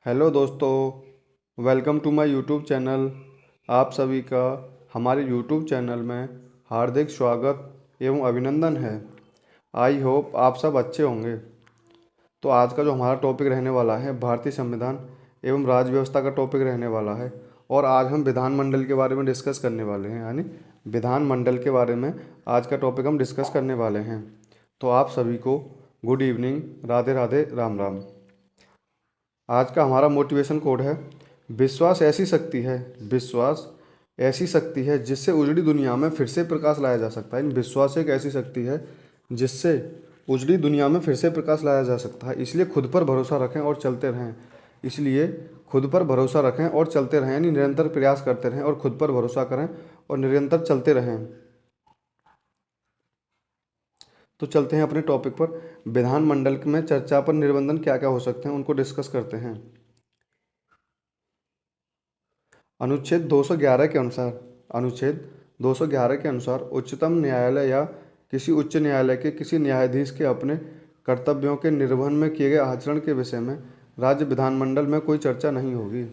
Hello दोस्तों, welcome to my YouTube channel. आप सभी का हमारे यूट्यूब चैनल में हार्दिक स्वागत एवं अभिनंदन है। आई होप आप सब अच्छे होंगे। तो आज का जो हमारा टॉपिक रहने वाला है भारतीय संविधान एवं राज्य व्यवस्था का टॉपिक रहने वाला है। और आज हम विधानमंडल के बारे में डिस्कस करने वाले हैं, यानी विधानमंडल के बारे में आज का टॉपिक हम डिस्कस करने वाले हैं। तो आप सभी को गुड इवनिंग, राधे राधे, राम राम। आज का हमारा मोटिवेशन कोड है, विश्वास ऐसी शक्ति है, विश्वास ऐसी शक्ति है जिससे उजड़ी दुनिया में फिर से प्रकाश लाया जा सकता है। विश्वास एक ऐसी शक्ति है जिससे उजड़ी दुनिया में फिर से प्रकाश लाया जा सकता है। इसलिए खुद पर भरोसा रखें और चलते रहें। इसलिए खुद पर भरोसा रखें और चलते रहें, यानी निरंतर प्रयास करते रहें और खुद पर भरोसा करें और निरंतर चलते रहें। तो चलते हैं अपने टॉपिक पर। विधानमंडल में चर्चा पर निबंधन क्या क्या हो सकते हैं उनको डिस्कस करते हैं। अनुच्छेद 211 के अनुसार उच्चतम न्यायालय या किसी उच्च न्यायालय के किसी न्यायाधीश के अपने कर्तव्यों के निर्वहन में किए गए आचरण के विषय में राज्य विधानमंडल में कोई चर्चा नहीं होगी।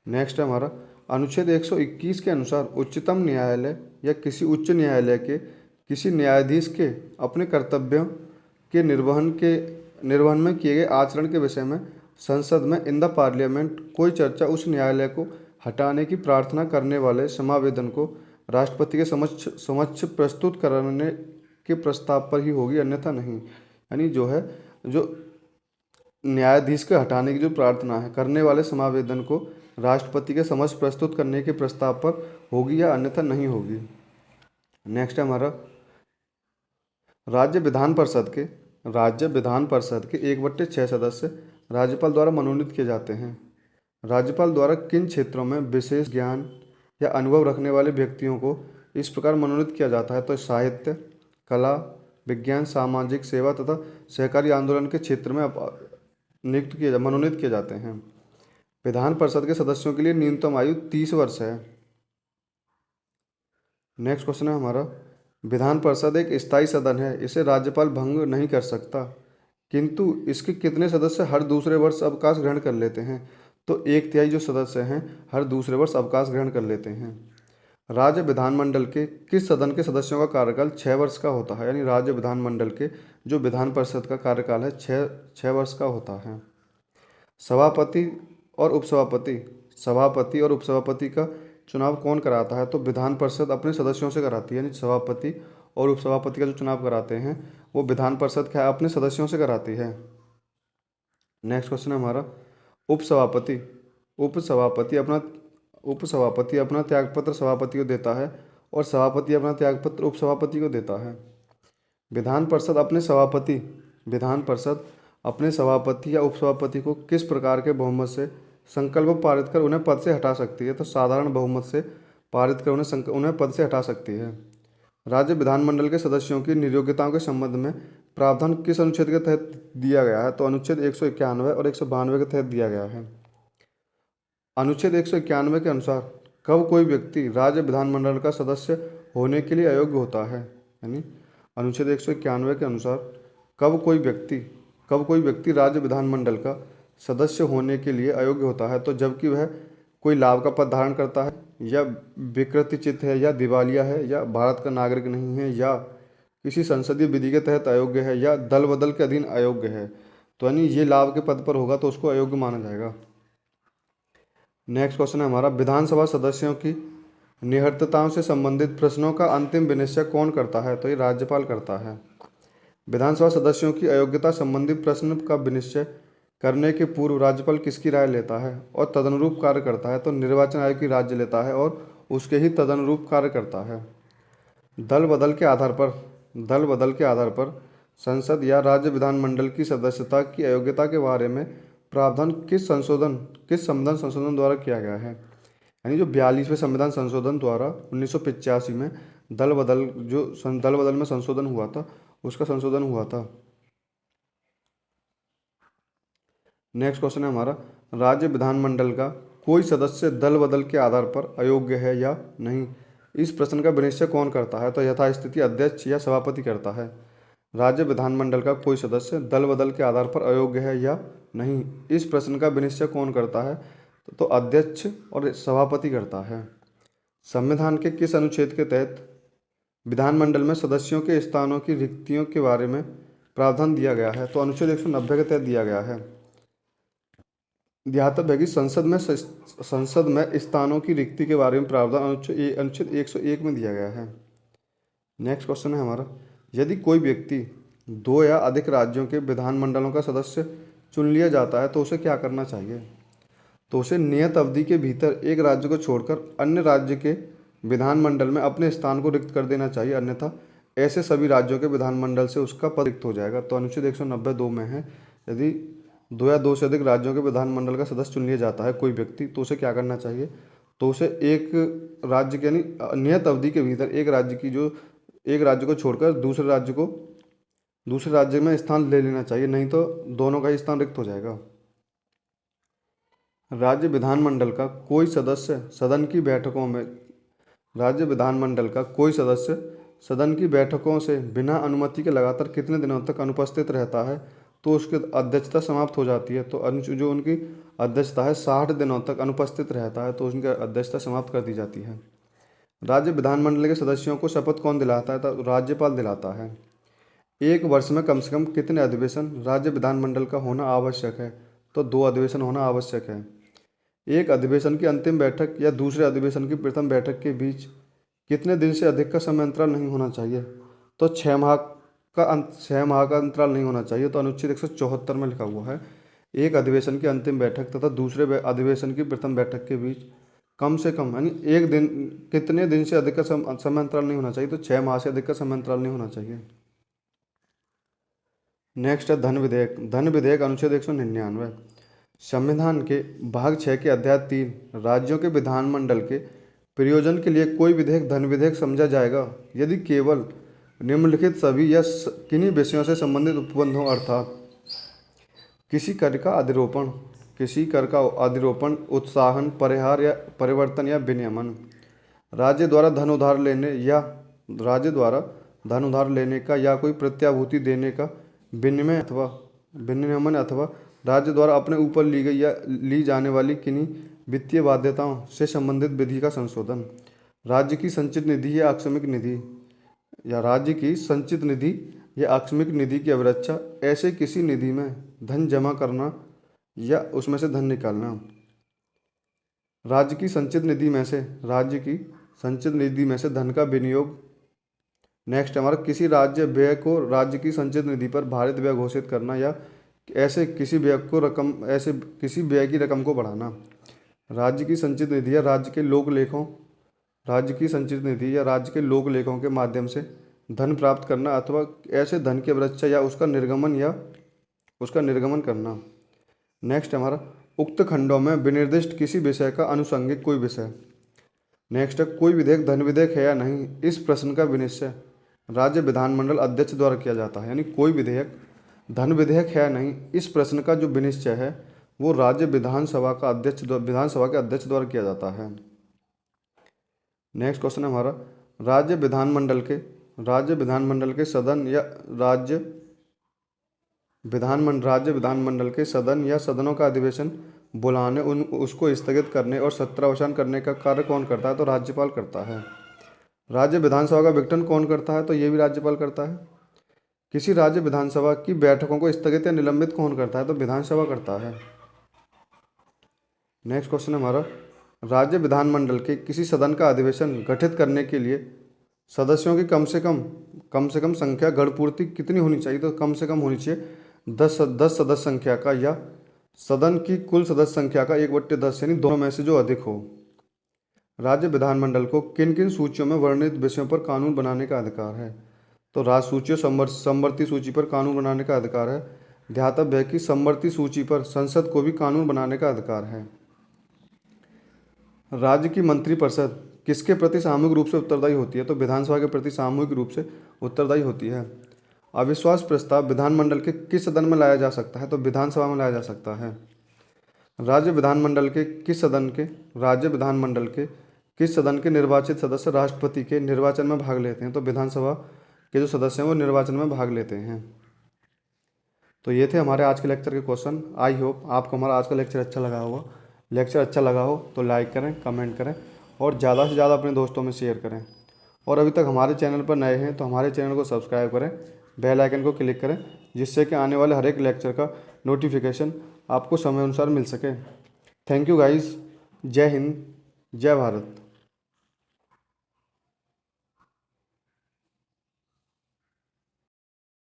नेक्स्ट है हमारा अनुच्छेद 121 के अनुसार उच्चतम न्यायालय या किसी उच्च न्यायालय के किसी न्यायाधीश के अपने कर्तव्यों के निर्वहन में किए गए आचरण के विषय में संसद में इन द पार्लियामेंट कोई चर्चा उस न्यायालय को हटाने की प्रार्थना करने वाले समावेदन को राष्ट्रपति के समक्ष प्रस्तुत करने के प्रस्ताव पर ही होगी, अन्यथा नहीं। यानी जो न्यायाधीश के हटाने की जो प्रार्थना है करने वाले समावेदन को राष्ट्रपति के समक्ष प्रस्तुत करने के प्रस्ताव पर होगी या अन्यथा नहीं होगी। नेक्स्ट है हमारा राज्य विधान परिषद के 1/6 सदस्य राज्यपाल द्वारा मनोनीत किए जाते हैं। राज्यपाल द्वारा किन क्षेत्रों में विशेष ज्ञान या अनुभव रखने वाले व्यक्तियों को इस प्रकार मनोनीत किया जाता है? तो साहित्य, कला, विज्ञान, सामाजिक सेवा तथा सहकारी आंदोलन के क्षेत्र में मनोनीत किए जाते हैं। विधान परिषद के सदस्यों के लिए न्यूनतम आयु 30 वर्ष है। नेक्स्ट क्वेश्चन है हमारा, विधान परिषद एक स्थायी सदन है, इसे राज्यपाल भंग नहीं कर सकता, किंतु इसके कितने सदस्य हर दूसरे वर्ष अवकाश ग्रहण कर लेते हैं? तो 1/3 जो सदस्य हैं हर दूसरे वर्ष अवकाश ग्रहण कर लेते हैं। राज्य विधानमंडल के किस सदन के सदस्यों का कार्यकाल 6 वर्ष का होता है? यानी राज्य विधानमंडल के जो विधान परिषद का कार्यकाल है 6 वर्ष का होता है। सभापति और उपसभापति का चुनाव कौन कराता है? तो विधान परिषद अपने सदस्यों से कराती है। यानी सभापति और उपसभापति का जो चुनाव कराते हैं वो विधान परिषद क्या अपने सदस्यों से कराती है। नेक्स्ट क्वेश्चन है हमारा, उपसभापति अपना त्यागपत्र सभापति को देता है और सभापति अपना त्यागपत्र उपसभापति को देता है। विधान परिषद अपने सभापति या उपसभापति को किस प्रकार के बहुमत से संकल्प पारित कर उन्हें पद से हटा सकती है? तो साधारण बहुमत से पारित कर उन्हें पद से हटा सकती है। राज्य विधानमंडल के सदस्यों की नियोग्यताओं के संबंध में प्रावधान किस अनुच्छेद के तहत दिया गया है? तो अनुच्छेद 191 और 192 के तहत दिया गया है। अनुच्छेद 191 के अनुसार कब कोई व्यक्ति राज्य विधानमंडल का सदस्य होने के लिए अयोग्य होता है? यानी अनुच्छेद 191 के अनुसार कब कोई व्यक्ति राज्य विधानमंडल का सदस्य होने के लिए अयोग्य होता है? तो जबकि वह कोई लाभ का पद धारण करता है, या विकृतिचित है, या दिवालिया है, या भारत का नागरिक नहीं है, या किसी संसदीय विधि के तहत अयोग्य है, या दल बदल के अधीन अयोग्य है। तो यानी ये लाभ के पद पर होगा तो उसको अयोग्य माना जाएगा। नेक्स्ट क्वेश्चन है हमारा, विधानसभा सदस्यों की निहत्थताओं से संबंधित प्रश्नों का अंतिम विनिश्चय कौन करता है? तो ये राज्यपाल करता है। विधानसभा सदस्यों की अयोग्यता संबंधी प्रश्न का विनिश्चय करने के पूर्व राज्यपाल किसकी राय लेता है और तदनुरूप कार्य करता है? तो निर्वाचन आयोग की राय लेता है और उसके ही तदनुरूप कार्य करता है। दल बदल के आधार पर संसद या राज्य विधानमंडल की सदस्यता की अयोग्यता के बारे में प्रावधान किस संविधान संशोधन द्वारा किया गया है? यानी जो 42वें संविधान संशोधन द्वारा 1985 में दल बदल में संशोधन हुआ था, उसका संशोधन हुआ था। नेक्स्ट क्वेश्चन है हमारा, राज्य विधानमंडल का कोई सदस्य दल बदल के आधार पर अयोग्य है या नहीं, इस प्रश्न का विनिश्चय कौन करता है? तो यथास्थिति अध्यक्ष या सभापति करता है। राज्य विधानमंडल का कोई सदस्य दल बदल के आधार पर अयोग्य है या नहीं, इस प्रश्न का विनिश्चय कौन करता है? तो अध्यक्ष और सभापति करता है। संविधान के किस अनुच्छेद के तहत विधानमंडल में सदस्यों के स्थानों की रिक्तियों के बारे में प्रावधान दिया गया है? तो अनुच्छेद 190 के तहत दिया गया है। ध्यातव्य है कि संसद में स्थानों की रिक्ति के बारे में प्रावधान अनुच्छेद 101 में दिया गया है। नेक्स्ट क्वेश्चन है हमारा, यदि कोई व्यक्ति 2 या अधिक राज्यों के विधानमंडलों का सदस्य चुन लिया जाता है तो उसे क्या करना चाहिए? तो उसे नियत अवधि के भीतर एक राज्य को छोड़कर अन्य राज्य के विधानमंडल में अपने स्थान को रिक्त कर देना चाहिए, अन्यथा ऐसे सभी राज्यों के विधानमंडल से उसका पद रिक्त हो जाएगा। तो अनुच्छेद 190(2) में है, यदि 2 या 2 से अधिक राज्यों के विधानमंडल का सदस्य चुन लिया जाता है कोई व्यक्ति, तो उसे क्या करना चाहिए? तो उसे एक राज्य के यानी नियत अवधि के भीतर एक राज्य को छोड़कर दूसरे राज्य में स्थान ले लेना चाहिए, नहीं तो दोनों का ही स्थान रिक्त हो जाएगा। राज्य विधानमंडल का कोई सदस्य सदन की बैठकों से बिना अनुमति के लगातार कितने दिनों तक अनुपस्थित रहता है? तो उसकी अध्यक्षता समाप्त हो जाती है। तो जो उनकी अध्यक्षता है 60 दिनों तक अनुपस्थित रहता है तो उनकी अध्यक्षता समाप्त कर दी जाती है। राज्य विधानमंडल के सदस्यों को शपथ कौन दिलाता है? तो राज्यपाल दिलाता है। एक वर्ष में कम से कम कितने अधिवेशन राज्य विधानमंडल का होना आवश्यक है? तो 2 अधिवेशन होना आवश्यक है। एक अधिवेशन की अंतिम बैठक या दूसरे अधिवेशन की प्रथम बैठक के बीच कितने दिन से अधिक का समय अंतराल नहीं होना चाहिए? तो 6 माह का अंतराल नहीं होना चाहिए। तो अनुच्छेद 174 में लिखा हुआ है, एक अधिवेशन की अंतिम बैठक तथा दूसरे अधिवेशन की प्रथम बैठक के बीच कम से कम यानी कितने दिन से अधिक का समय अंतराल नहीं होना चाहिए? तो 6 माह से अधिक का समय अंतराल नहीं होना चाहिए। नेक्स्ट है धन विधेयक अनुच्छेद 199। संविधान के भाग 6 के अध्याय 3 राज्यों के विधानमंडल के प्रयोजन के लिए कोई विधेयक धन विधेयक समझा जाएगा यदि केवल निम्नलिखित सभी या किन्हीं विषयों से संबंधित उपबंध हों, अर्थात किसी कर का अधिरोपण, उत्साहन, परिहार या परिवर्तन या विनियमन, राज्य द्वारा धन उधार लेने का या कोई प्रत्याभूति देने का विनियमन अथवा राज्य द्वारा अपने ऊपर ली गई या ली जाने वाली किन्हीं वित्तीय बाध्यताओं से संबंधित विधि का संशोधन, राज्य की संचित निधि या आकस्मिक निधि की अवरक्षा, ऐसे किसी निधि में धन जमा करना या उसमें से धन निकालना, राज्य की संचित निधि में से धन का विनियोग। नेक्स्ट हमारा, किसी राज्य व्यय को राज्य की संचित निधि पर भारित व्यय घोषित करना या ऐसे किसी व्यय की रकम को बढ़ाना, राज्य की संचित निधि या राज्य के लोक लेखों के माध्यम से धन प्राप्त करना अथवा ऐसे धन की अवरक्षा या उसका निर्गमन करना। नेक्स्ट हमारा, उक्त खंडों में विनिर्दिष्ट किसी विषय का आनुषंगिक कोई विषय। नेक्स्ट है, कोई विधेयक धन विधेयक है या नहीं, इस प्रश्न का विनिश्चय राज्य विधानमंडल अध्यक्ष द्वारा किया जाता है। यानी कोई विधेयक धन विधेयक है या नहीं, इस प्रश्न का जो विनिश्चय है वो राज्य विधानसभा के अध्यक्ष द्वारा किया जाता है। नेक्स्ट क्वेश्चन है हमारा, राज्य विधानमंडल के सदन या सदनों का अधिवेशन बुलाने, उसको स्थगित करने और सत्रावसान करने का कार्य कौन करता है? तो राज्यपाल करता है। राज्य विधानसभा का विघटन कौन करता है? तो ये भी राज्यपाल करता है। किसी राज्य विधानसभा की बैठकों को स्थगित या निलंबित कौन करता है? तो विधानसभा करता है। नेक्स्ट क्वेश्चन है हमारा, राज्य विधानमंडल के किसी सदन का अधिवेशन गठित करने के लिए सदस्यों की कम से कम संख्या गणपूर्ति कितनी होनी चाहिए? तो कम से कम होनी चाहिए 10 सदस्य संख्या का या सदन की कुल सदस्य संख्या का 1/10 यानी दोनों में से जो अधिक हो। राज्य विधानमंडल को किन किन सूचियों में वर्णित विषयों पर कानून बनाने का अधिकार है? तो राज्य सूचियों समवर्ती सूची पर कानून बनाने का अधिकार है। ध्यातव्य है कि समवर्ती सूची पर संसद को भी कानून बनाने का अधिकार है। राज्य की मंत्रिपरिषद किसके प्रति सामूहिक रूप से उत्तरदायी होती है? तो विधानसभा के प्रति सामूहिक रूप से उत्तरदायी होती है। अविश्वास प्रस्ताव विधानमंडल के किस सदन में लाया जा सकता है? तो विधानसभा में लाया जा सकता है। राज्य विधानमंडल के किस सदन के निर्वाचित सदस्य राष्ट्रपति के निर्वाचन में भाग लेते हैं? तो विधानसभा के जो सदस्य हैं वो निर्वाचन में भाग लेते हैं। तो ये थे हमारे आज के लेक्चर के क्वेश्चन। आई होप आपको हमारा आज का लेक्चर अच्छा लगा होगा। लेक्चर अच्छा लगा हो तो लाइक करें, कमेंट करें और ज़्यादा से ज़्यादा अपने दोस्तों में शेयर करें। और अभी तक हमारे चैनल पर नए हैं तो हमारे चैनल को सब्सक्राइब करें, बेल आइकन को क्लिक करें, जिससे कि आने वाले हर एक लेक्चर का नोटिफिकेशन आपको समय अनुसार मिल सके। Thank you guys. जय हिंद, जय भारत।